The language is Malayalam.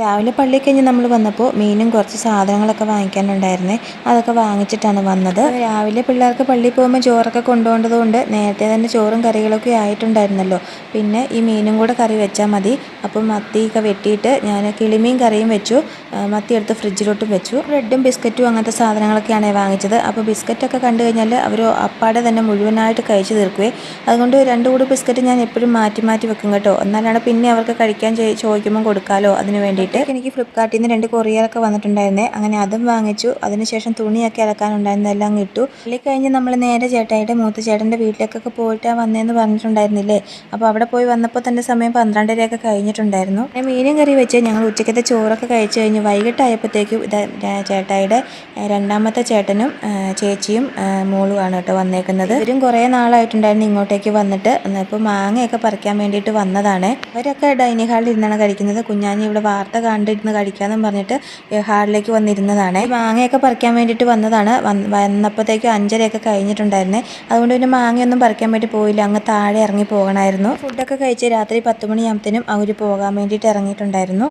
രാവിലെ പള്ളിയിൽ കഴിഞ്ഞ് നമ്മൾ വന്നപ്പോൾ മീനും കുറച്ച് സാധനങ്ങളൊക്കെ വാങ്ങിക്കാനുണ്ടായിരുന്നേ. അതൊക്കെ വാങ്ങിച്ചിട്ടാണ് വന്നത്. രാവിലെ പിള്ളേർക്ക് പള്ളിയിൽ പോകുമ്പോൾ ചോറൊക്കെ കൊണ്ടുപോകേണ്ടത് കൊണ്ട് നേരത്തെ തന്നെ ചോറും കറികളൊക്കെ ആയിട്ടുണ്ടായിരുന്നല്ലോ. പിന്നെ ഈ മീനും കൂടെ കറി വെച്ചാൽ മതി. അപ്പം മത്തിയൊക്കെ വെട്ടിയിട്ട് ഞാൻ കിളിമീൻ കറിയും വെച്ചു. മത്തി എടുത്ത് ഫ്രിഡ്ജിലോട്ടും വെച്ചു. ബ്രെഡും ബിസ്ക്കറ്റും അങ്ങനത്തെ സാധനങ്ങളൊക്കെയാണ് വാങ്ങിച്ചത്. അപ്പോൾ ബിസ്ക്കറ്റൊക്കെ കണ്ടു കഴിഞ്ഞാൽ അവർ അപ്പാടെ തന്നെ മുഴുവനായിട്ട് കഴിച്ച് തീർക്കുവേ. അതുകൊണ്ട് 2 കൂടി ബിസ്ക്കറ്റ് ഞാൻ എപ്പോഴും മാറ്റി മാറ്റി വെക്കും കേട്ടോ. എന്നാലാണ് പിന്നെ അവർക്ക് കഴിക്കാൻ ചോദിക്കുമ്പോൾ കൊടുക്കാമല്ലോ, അതിന് വേണ്ടിയിട്ട്. എനിക്ക് ഫ്ലിപ്കാർട്ടിൽ നിന്ന് 2 കൊറിയറൊക്കെ വന്നിട്ടുണ്ടായിരുന്നേ. അങ്ങനെ അതും വാങ്ങിച്ചു. അതിനുശേഷം തുണിയൊക്കെ അലക്കാനുണ്ടായിരുന്നതെല്ലാം ഇട്ടു. പള്ളി കഴിഞ്ഞ് നമ്മൾ നേരെ ചേട്ടായിയുടെ മൂത്ത ചേട്ടൻ്റെ വീട്ടിലേക്കൊക്കെ പോയിട്ടാണ് വന്നതെന്ന് പറഞ്ഞിട്ടുണ്ടായിരുന്നില്ലേ. അപ്പോൾ അവിടെ പോയി വന്നപ്പോൾ തന്നെ സമയം 12:30 കഴിഞ്ഞിട്ടുണ്ടായിരുന്നു. മീനും കറി വെച്ച് ഞങ്ങൾ ഉച്ചക്കത്തെ ചോറൊക്കെ കഴിച്ച് കഴിഞ്ഞ് വൈകിട്ടായപ്പോഴത്തേക്കും ചേട്ടായിയുടെ രണ്ടാമത്തെ ചേട്ടനും ചേച്ചിയും മോളുമാണ് കേട്ടോ വന്നേക്കുന്നത്. ഇവരും കുറേ നാളായിട്ടുണ്ടായിരുന്നു ഇങ്ങോട്ടേക്ക് വന്നിട്ട്. ഇപ്പോൾ മാങ്ങയൊക്കെ പറിക്കാൻ വേണ്ടിയിട്ട് വന്നതാണ്. അവരൊക്കെ ഡൈനിങ് ഹാളിൽ ഇരുന്നാണ് കഴിക്കുന്നത്. കുഞ്ഞാഞ്ഞി ഇവിടെ വാർത്ത കണ്ടിരുന്ന് കഴിക്കാമെന്ന് പറഞ്ഞിട്ട് ഹാളിലേക്ക് വന്നിരുന്നതാണ്. മാങ്ങയൊക്കെ പറിക്കാൻ വേണ്ടിയിട്ട് വന്നതാണ്. വന്നപ്പോഴത്തേക്കും 5:30 കഴിഞ്ഞിട്ടുണ്ടായിരുന്നേ. അതുകൊണ്ട് പിന്നെ മാങ്ങയൊന്നും പറിക്കാൻ വേണ്ടി പോയില്ല. അങ്ങ് താഴെ ഇറങ്ങി പോകണമായിരുന്നു. ഫുഡൊക്കെ കഴിച്ച് രാത്രി 10 മണിയാകുമ്പോഴത്തേനും അവർ പോകാൻ വേണ്ടിയിട്ട് ഇറങ്ങിയിട്ടുണ്ടായിരുന്നു.